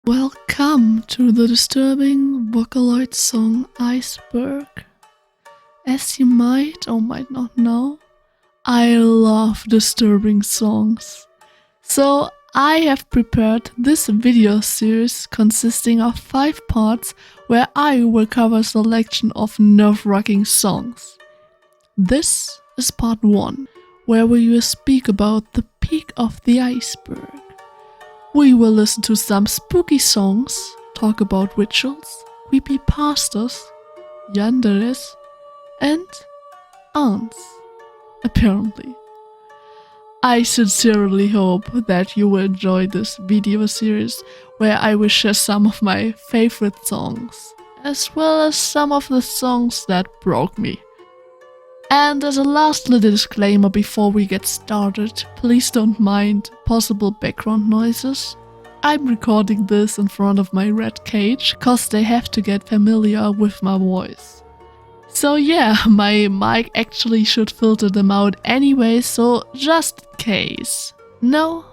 Welcome to the disturbing Vocaloid song Iceberg. As you might or might not know, I love disturbing songs. So I have prepared this video series consisting of 5 parts where I will cover a selection of nerve-wracking songs. This is part 1, where we will speak about the peak of the iceberg. We will listen to some spooky songs, talk about rituals, creepypastas, yanderes, and aunts, apparently. I sincerely hope that you will enjoy this video series where I will share some of my favorite songs, as well as some of the songs that broke me. And as a last little disclaimer before we get started, please don't mind possible background noises. I'm recording this in front of my red cage, cause they have to get familiar with my voice. So yeah, my mic actually should filter them out anyway, so just in case. Now,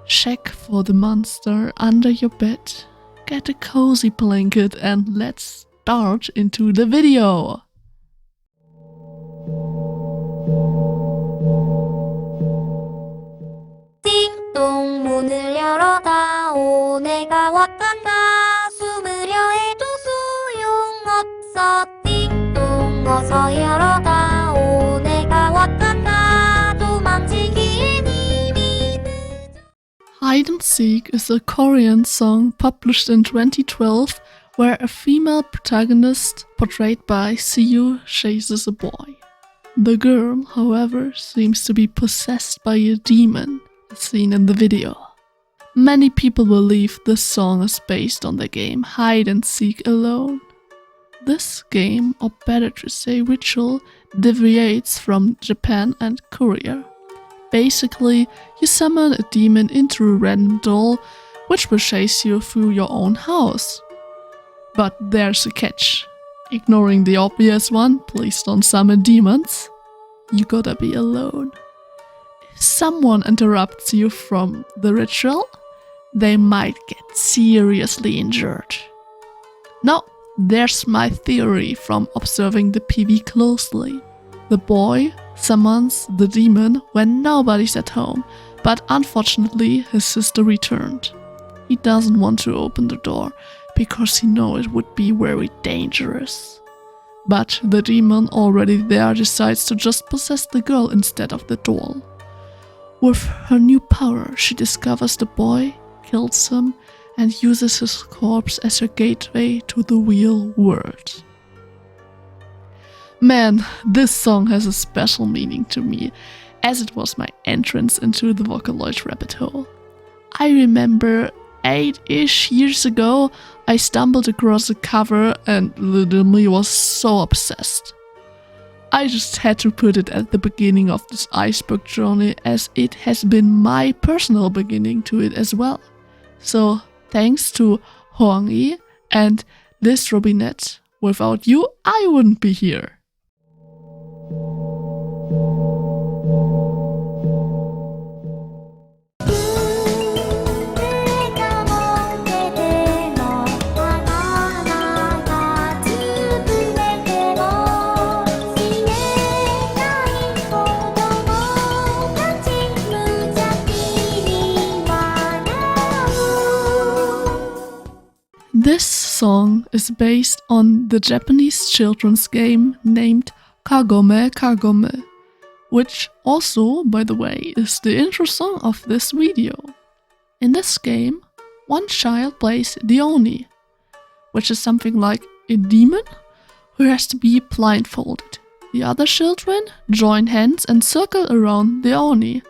check for the monster under your bed, get a cozy blanket and let's start into the video. 띵동 문을 열어다오 내가 왔단다 숨으려 해도 소용없어 띵동 어서 열어다오 내가 왔단다 도망치기엔 이미 늦어. Hide and Seek is a Korean song published in 2012 where a female protagonist portrayed by Siyu chases a boy. The girl, however, seems to be possessed by a demon, as seen in the video. Many people believe this song is based on the game Hide and Seek alone. This game, or better to say ritual, deviates from Japan and Korea. Basically, you summon a demon into a random doll, which will chase you through your own house. But there's a catch. Ignoring the obvious one, please don't summon demons. You gotta be alone. If someone interrupts you from the ritual, they might get seriously injured. Now, there's my theory from observing the PV closely. The boy summons the demon when nobody's at home, but unfortunately his sister returned. He doesn't want to open the door because he knows it would be very dangerous. But the demon already there decides to just possess the girl instead of the doll. With her new power, she discovers the boy, kills him, and uses his corpse as her gateway to the real world. Man, this song has a special meaning to me, as it was my entrance into the Vocaloid rabbit hole. I remember 8-ish years ago, I stumbled across a cover and little me was so obsessed. I just had to put it at the beginning of this iceberg journey, as it has been my personal beginning to it as well. So thanks to Ho-ong-i and this Robinette. Without you, I wouldn't be here. This song is based on the Japanese children's game named Kakome, which also, by the way, is the intro song of this video. In this game, one child plays the Oni, which is something like a demon who has to be blindfolded. The other children join hands and circle around the Oni,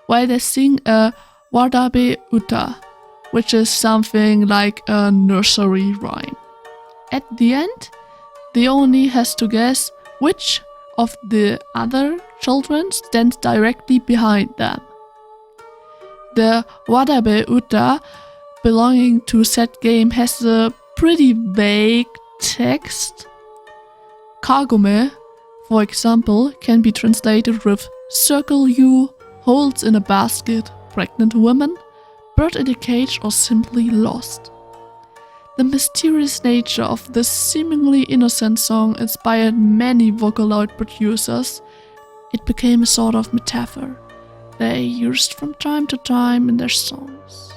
while they sing a AviUtl, which is something like a nursery rhyme. At the end, the Oni has to guess which of the other children stands directly behind them. The AviUtl belonging to said game has a pretty vague text. Kakome, for example, can be translated with circle you, holes in a basket, pregnant woman, bird in a cage, or simply lost. The mysterious nature of this seemingly innocent song inspired many Vocaloid producers. It became a sort of metaphor they used from time to time in their songs.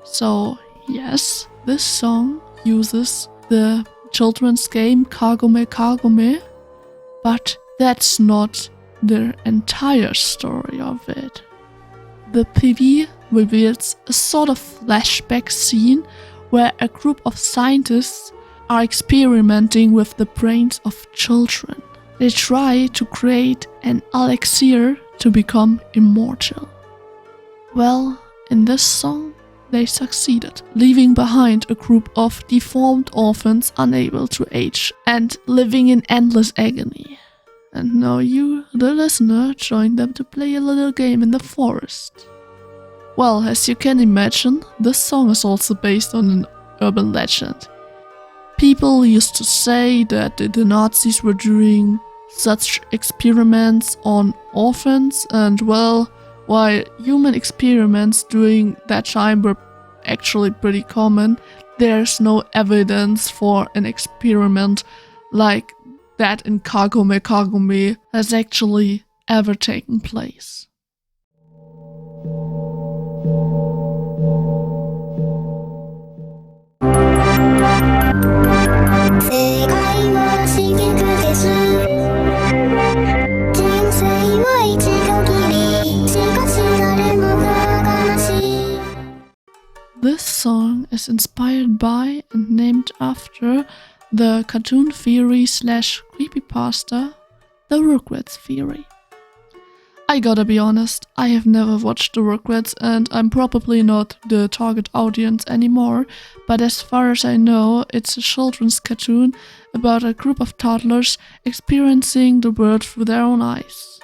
So yes, this song uses the children's game Kakome, but that's not the entire story of it. The PV reveals a sort of flashback scene where a group of scientists are experimenting with the brains of children. They try to create an elixir to become immortal. Well, in this song, they succeeded, leaving behind a group of deformed orphans unable to age and living in endless agony. And now you, the listener, join them to play a little game in the forest. Well, as you can imagine, this song is also based on an urban legend. People used to say that the Nazis were doing such experiments on orphans, and well, while human experiments during that time were actually pretty common, there's no evidence for an experiment like that in Kakome has actually ever taken place. This song is inspired by and named after the cartoon theory / creepypasta, the Rugrats theory. I gotta be honest, I have never watched the Rugrats and I'm probably not the target audience anymore, but as far as I know, it's a children's cartoon about a group of toddlers experiencing the world through their own eyes.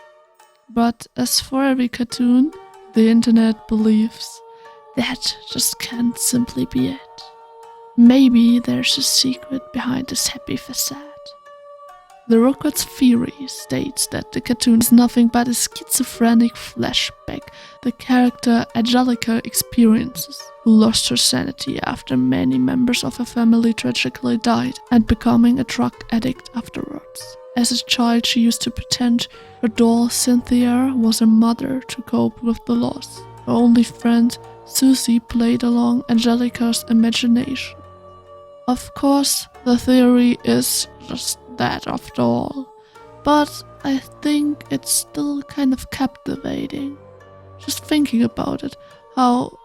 But as for every cartoon, the internet believes that just can't simply be it. Maybe there's a secret behind this happy facade. The Rugrats theory states that the cartoon is nothing but a schizophrenic flashback the character Angelica experiences, who lost her sanity after many members of her family tragically died and becoming a drug addict afterwards. As a child, she used to pretend her doll Cynthia was her mother to cope with the loss. Her only friend, Susie, played along Angelica's imagination. Of course, the theory is just that after all, but I think it's still kind of captivating. Just thinking about it, how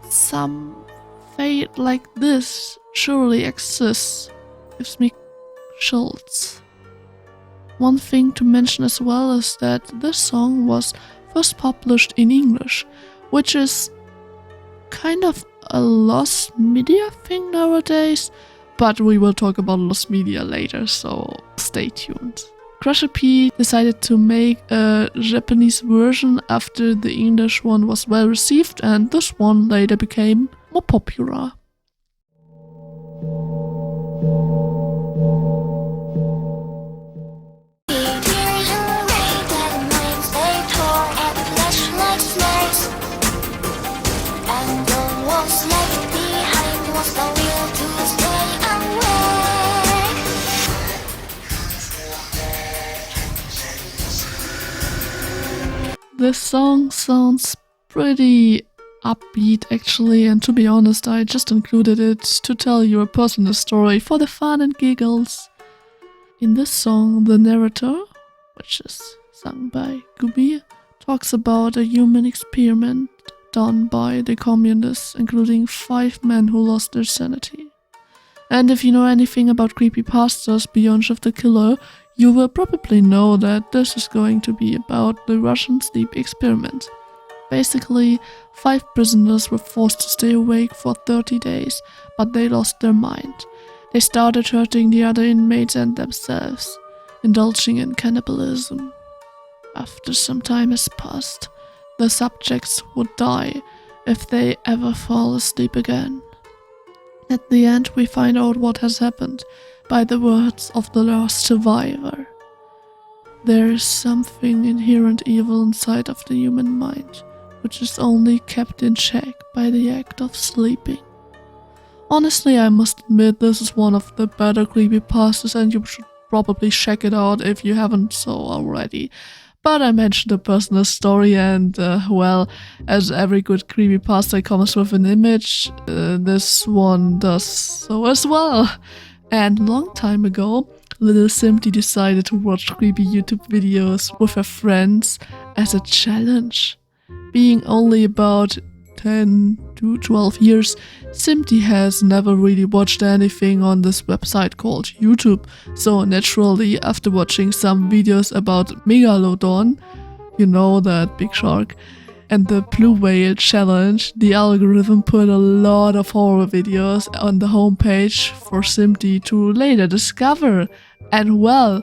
some fate like this surely exists, gives me chills. One thing to mention as well is that this song was first published in English, which is kind of a lost media thing nowadays, but we will talk about lost media later, so stay tuned. P decided to make a Japanese version after the English one was well received, and this one later became more popular. This song sounds pretty upbeat actually, and to be honest, I just included it to tell you a personal story for the fun and giggles. In this song, the narrator, which is sung by Gubi, talks about a human experiment done by the communists, including 5 men who lost their sanity. And if you know anything about creepypastas beyond Shift the Killer, you will probably know that this is going to be about the Russian sleep experiment. Basically, 5 prisoners were forced to stay awake for 30 days, but they lost their mind. They started hurting the other inmates and themselves, indulging in cannibalism. After some time has passed, the subjects would die if they ever fall asleep again. At the end, we find out what has happened by the words of the last survivor. There is something inherent evil inside of the human mind, which is only kept in check by the act of sleeping. Honestly, I must admit this is one of the better creepypastas and you should probably check it out if you haven't so already. But I mentioned a personal story and, well, as every good creepypasta comes with an image, this one does so as well. And a long time ago, little Simpty decided to watch creepy YouTube videos with her friends as a challenge. Being only about 10 to 12 years, Simpty has never really watched anything on this website called YouTube, so naturally after watching some videos about Megalodon, you know, that big shark, and the blue whale challenge, the algorithm put a lot of horror videos on the homepage for Simpty to later discover. And well,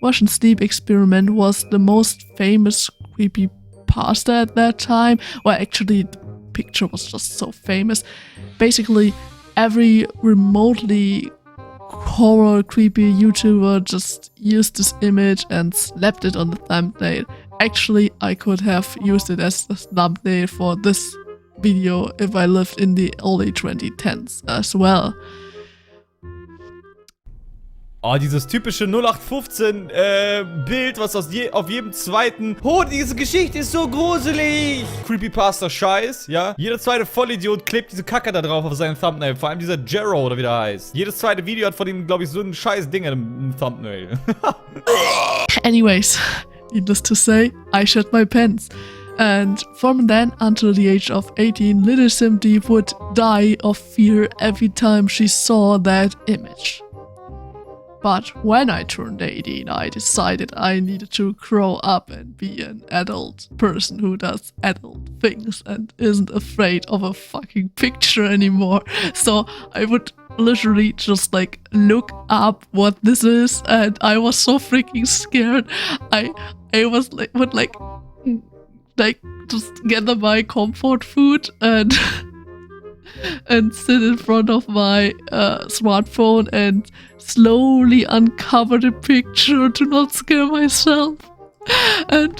Russian Sleep Experiment was the most famous creepypasta at that time. Well, actually, the picture was just so famous. Basically, every remotely horror creepy YouTuber just used this image and slapped it on the thumbnail. Actually, I could have used it as the thumbnail for this video if I lived in the early 2010s as well. Oh, dieses typische 0815 Bild, was auf jedem zweiten... Oh, diese Geschichte ist so gruselig! Creepypasta-Scheiß, ja? Jeder zweite Vollidiot klebt diese Kacke da drauf auf seinem Thumbnail. Vor allem dieser Jero, oder wie der heißt. Jedes zweite Video hat von ihm, glaube ich, so ein scheiß Ding im Thumbnail. Anyways, needless to say, I shed my pants. And from then until the age of 18, little Simpty would die of fear every time she saw that image. But when I turned 18, I decided I needed to grow up and be an adult person who does adult things and isn't afraid of a fucking picture anymore. So I would literally just like look up what this is, and I was so freaking scared. I was like would like just gather my comfort food and and sit in front of my smartphone and slowly uncover the picture to not scare myself. And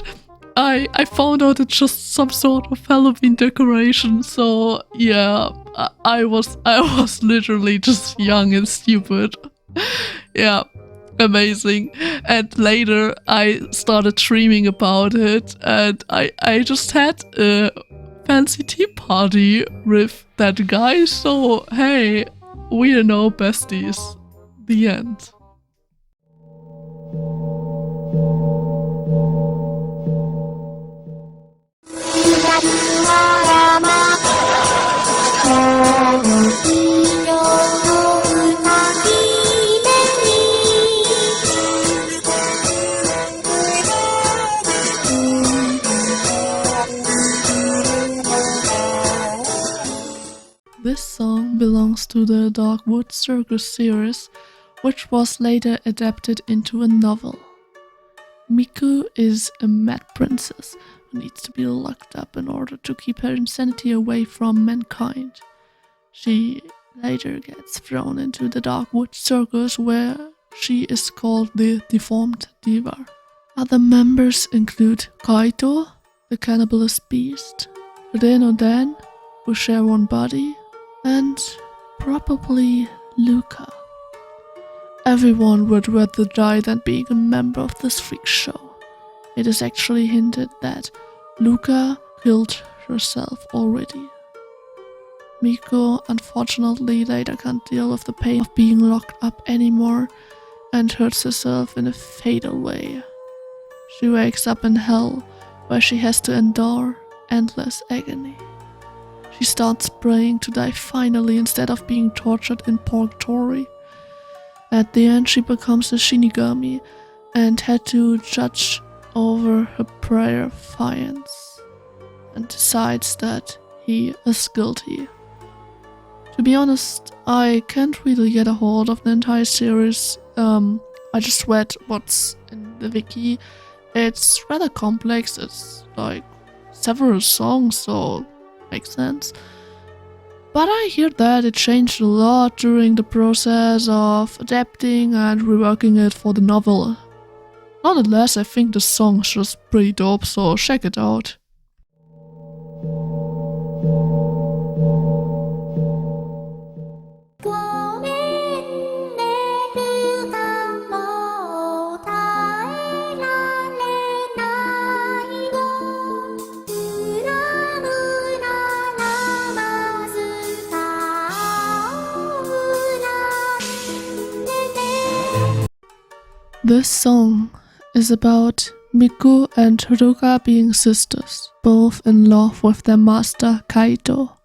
I found out it's just some sort of Halloween decoration. So yeah, I was literally just young and stupid. Yeah, amazing. And later I started dreaming about it, and I just had a fancy tea party with that guy. So hey, we are now besties. The end. This song belongs to the Dogwood Circus series, which was later adapted into a novel. Miku is a mad princess who needs to be locked up in order to keep her insanity away from mankind. She later gets thrown into the Dogwood Circus, where she is called the Deformed Diva. Other members include Kaito, the cannibalist beast, Ren and Dan, who share one body, and probably Luca. Everyone would rather die than being a member of this freak show. It is actually hinted that Luca killed herself already. Miko unfortunately later can't deal with the pain of being locked up anymore and hurts herself in a fatal way. She wakes up in hell, where she has to endure endless agony. She starts praying to die finally instead of being tortured in purgatory. At the end, she becomes a Shinigami and had to judge over her prayer fiance and decides that he is guilty. To be honest, I can't really get a hold of the entire series. I just read what's in the wiki. It's rather complex. It's like several songs, so makes sense. But I hear that it changed a lot during the process of adapting and reworking it for the novel. Nonetheless, I think the song's just pretty dope, so check it out. This song is about Miku and Ruka being sisters, both in love with their master Kaito.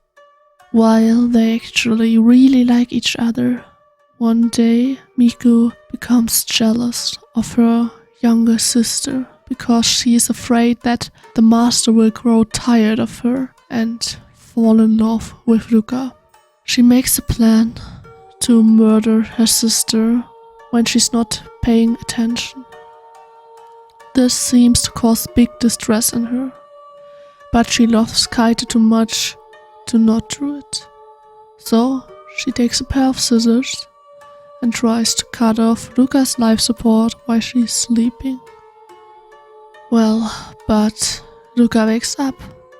While they actually really like each other, one day Miku becomes jealous of her younger sister because she is afraid that the master will grow tired of her and fall in love with Ruka. She makes a plan to murder her sister when she's not paying attention. This seems to cause big distress in her, but she loves Kaito too much to not do it. So she takes a pair of scissors and tries to cut off Ruka's life support while she's sleeping. Well, but Ruka wakes up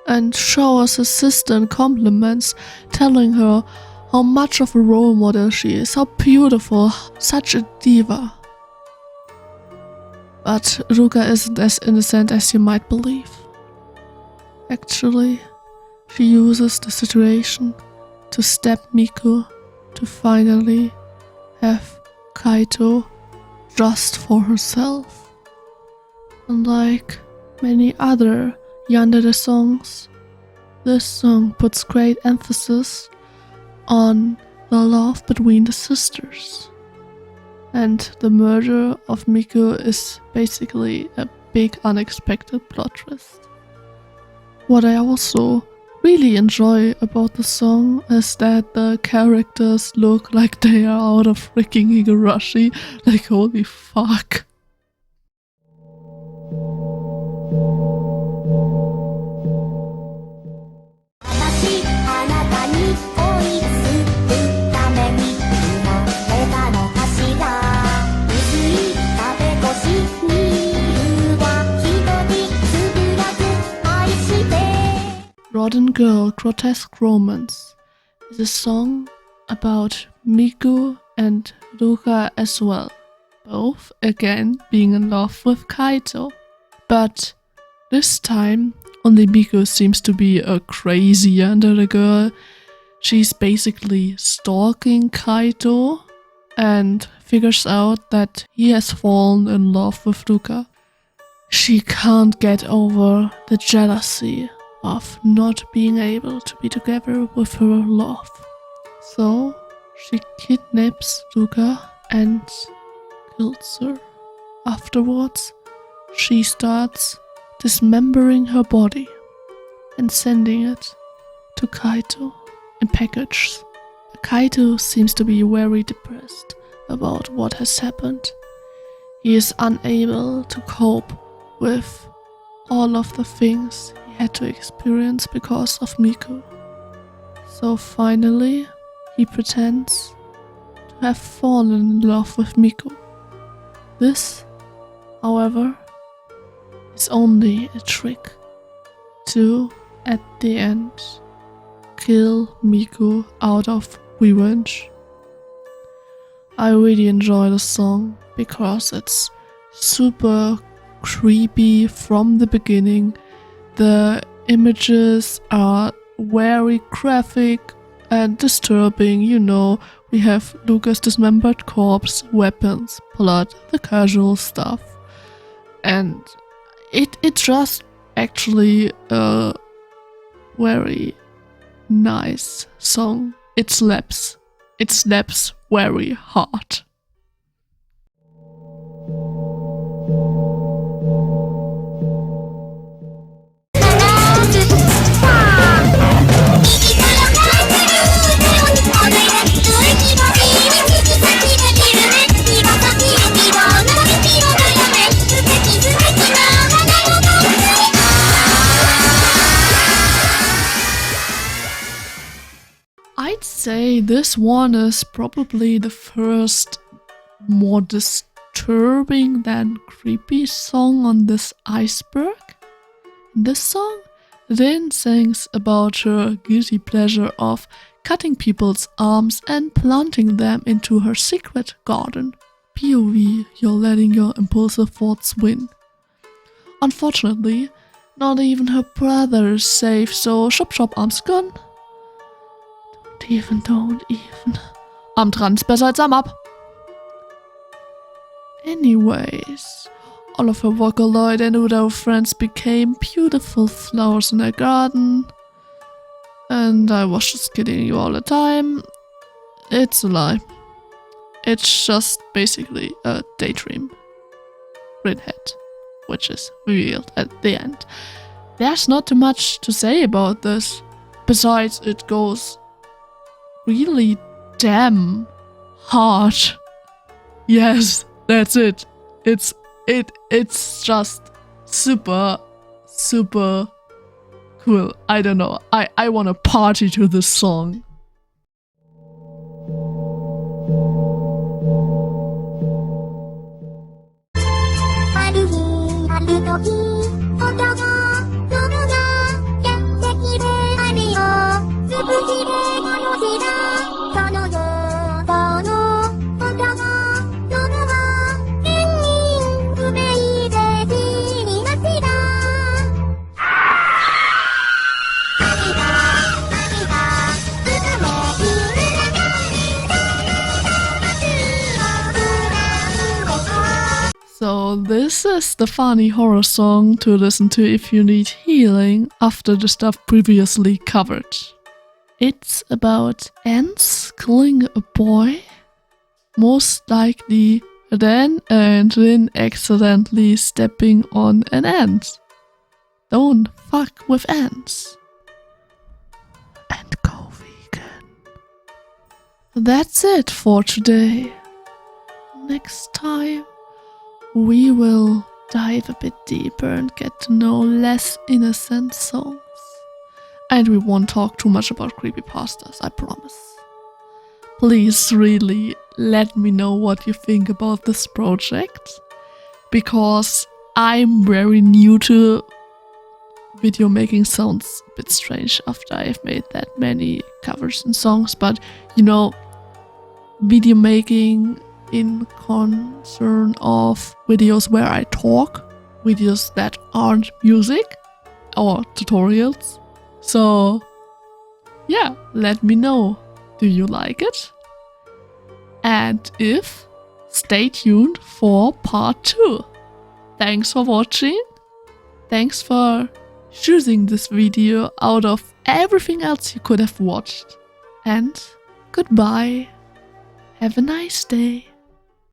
and showers her sister in compliments, telling her how much of a role model she is, how beautiful, such a diva. But Ruka isn't as innocent as you might believe. Actually, she uses the situation to stab Miku to finally have Kaito just for herself. Unlike many other yandere songs, this song puts great emphasis on the love between the sisters. And the murder of Miku is basically a big unexpected plot twist. What I also really enjoy about the song is that the characters look like they are out of freaking Higurashi. Like, holy fuck. Rotten Girl, Grotesque Romance is a song about Miku and Ruka as well, both again being in love with Kaito. But this time, only Miku seems to be a crazy yandere girl. She's basically stalking Kaito and figures out that he has fallen in love with Ruka. She can't get over the jealousy of not being able to be together with her love. So she kidnaps Ruka and kills her. Afterwards, she starts dismembering her body and sending it to Kaito in packages. Kaito seems to be very depressed about what has happened. He is unable to cope with all of the things he had to experience because of Miku. So finally, he pretends to have fallen in love with Miku. This, however, is only a trick to, at the end, kill Miku out of revenge. I really enjoy the song because it's super creepy from the beginning. The images are very graphic and disturbing, you know. We have Luca's dismembered corpse, weapons, blood, the casual stuff. And it's just actually a very nice song. It slaps. It slaps very hard. I'd say this one is probably the first more disturbing than creepy song on this Iceberg. In this song, Rin sings about her guilty pleasure of cutting people's arms and planting them into her secret garden. POV, you're letting your impulsive thoughts win. Unfortunately, not even her brother is safe, so shop arms gone. Don't even. Arm dran ist besser als Arm ab. Anyways, all of her Vocaloid and Udo friends became beautiful flowers in her garden. And I was just kidding you all the time. It's a lie. It's just basically a daydream. Redhead, which is revealed at the end. There's not too much to say about this, besides it goes really damn hard. Yes, that's it. It's just super cool. I don't know. I wanna party to this song. So this is the funny horror song to listen to if you need healing after the stuff previously covered. It's about ants killing a boy, most likely then and then accidentally stepping on an ant. Don't fuck with ants. And go vegan. That's it for today. Next time we will dive a bit deeper and get to know less innocent songs. And we won't talk too much about creepypastas, I promise. Please really let me know what you think about this project, because I'm very new to video making. Sounds a bit strange after I've made that many covers and songs, but you know, video making in concern of videos where I talk, videos that aren't music or tutorials. So yeah, let me know. Do you like it? And if, stay tuned for part 2. Thanks for watching. Thanks for choosing this video out of everything else you could have watched. And goodbye. Have a nice day.